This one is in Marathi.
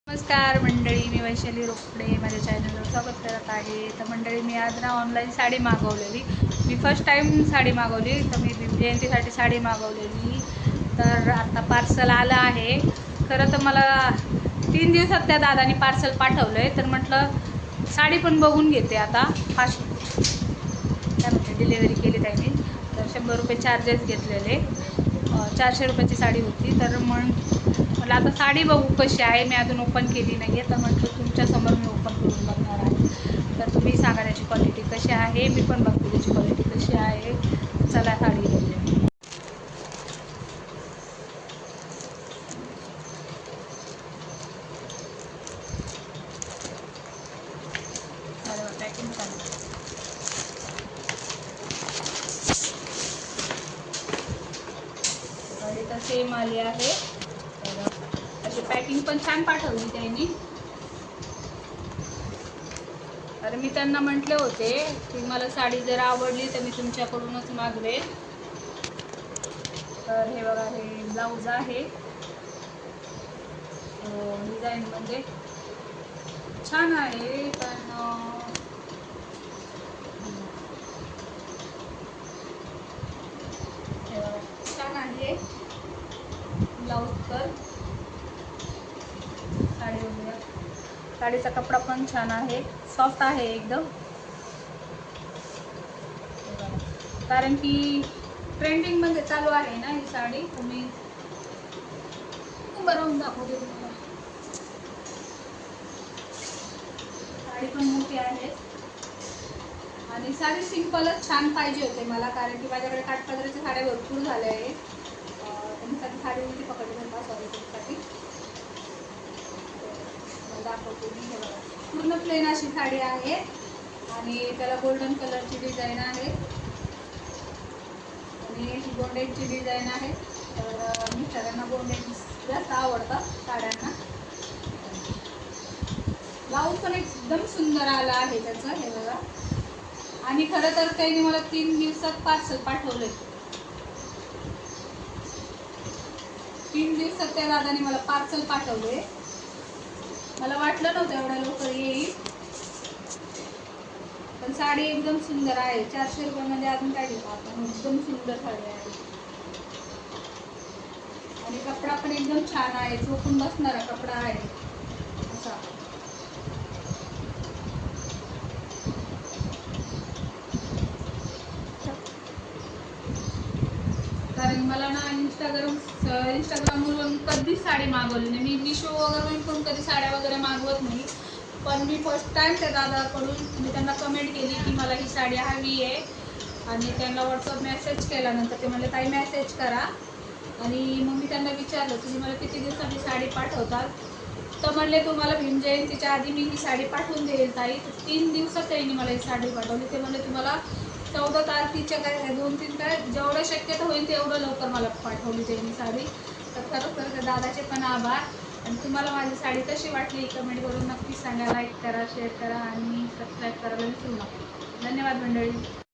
नमस्कार मंडळी, मी वैशाली रोकडे माझ्या चॅनलवर स्वागत करत आहे. तर मंडळी, मी आज ना ऑनलाईन साडी मागवलेली. मी फर्स्ट टाईम साडी मागवली. तर मी जयंतीसाठी साडी मागवलेली. तर आता पार्सल आलं आहे. खरं तर मला 3 दिवसात त्या दादानी पार्सल पाठवलं आहे. तर म्हटलं साडी पण बघून घेते आता. फास्ट काय म्हणते डिलेवरी केली त्यांनी. तर 100 रुपये चार्जेस घेतलेले. 400 रुपयाची साडी होती. तर मग मला आता साडी बघू कशी आहे. मी अजून ओपन केली नाही आहे. तर म्हटलं तुमच्यासमोर मी ओपन करून बघणार आहे. तर तुम्ही सांगा त्याची क्वालिटी कशी आहे. मी पण बघते त्याची क्वालिटी कशी आहे. चला साडी बघूया. पॅकिंग चालू. साडी तर सेम आली आहे. अशी पॅकिंग पण छान पाठवली त्यांनी. तर मी त्यांना म्हटले होते की मला साडी जर आवडली तर मी तुमच्याकडूनच मागवेल. तर हे बघा, हे ब्लाऊज आहे. डिझाईन म्हणजे छान आहे, पण छान आहे ब्लाऊज. तर साडी बघूया. साडीचा कपडा पण छान आहे, सॉफ्ट आहे एकदम. कारण की ट्रेंडिंग मध्ये चालू आहे ना ही साडी. तुम्ही उभं राहून दाखवते तुम्हाला. साडी पण मोठी आहे आणि साडी सिंपलच छान पाहिजे होते मला. कारण की माझ्याकडे काठपदराच्या साड्या भरपूर झाल्या आहे. त्यांच्यासाठी साडी उलटी पकडली म्हणता. सॉरी त्यासाठी दाखवते मी. हे बघा, पूर्ण प्लेन अशी साडी आहे आणि त्याला गोल्डन कलरची डिझाईन आहे आणि ही गोंड्यांची डिझाईन आहे. तर मिस्टरांना गोंड्याची जास्त आवडतात साड्यांना. ब्लाऊज पण एकदम सुंदर आला आहे त्याचं. हे बघा. आणि खरं तर त्यांनी मला 3 दिवसात पार्सल पाठवलंय. 3 दिवसात त्या दादाने मला पार्सल पाठवले. मला वाटलं नव्हतं एवढ्या लवकर येईल. पण साडी एकदम सुंदर आहे. 400 रुपयामध्ये अजून काय घेतो आपण. एकदम सुंदर साडी आहे आणि कपडा पण एकदम छान आहे. चोखून बसणारा कपडा आहे असा. कारण मला ना इंस्टाग्रामवरून कधीच साडी मागवली नाही. मी मिशो वगैरे पण कधी साड्या वगैरे मागवत नाही. पण मी फर्स्ट टाइम त्या दादाकडून मी त्यांना कमेंट केली की मला ही साडी हवी आहे आणि त्यांना व्हॉट्सअप मेसेज केल्यानंतर ते म्हणले ताई मेसेज करा. आणि मग मी त्यांना विचारलं तुम्ही मला किती दिवसात ही साडी पाठवताल. तर म्हणले तुम्हाला भीम जयंतीच्या आधी मी ही साडी पाठवून देईल ताई. 3 दिवसात त्यांनी मला ही साडी पाठवली. ते म्हणले तुम्हाला 14 तारखेच्या काय 2-3 काय जेवढं शक्यता होईल तेवढं लवकर मला पाठवली त्यांनी साडी. तर खरोखर त्या दादाचे पण आभार. आणि तुम्हाला माझी साडी कशी वाटली कमेंट करून नक्की सांगा. लाईक करा, शेअर करा आणि सबस्क्राईब करायला विसरू नका. धन्यवाद मंडळी.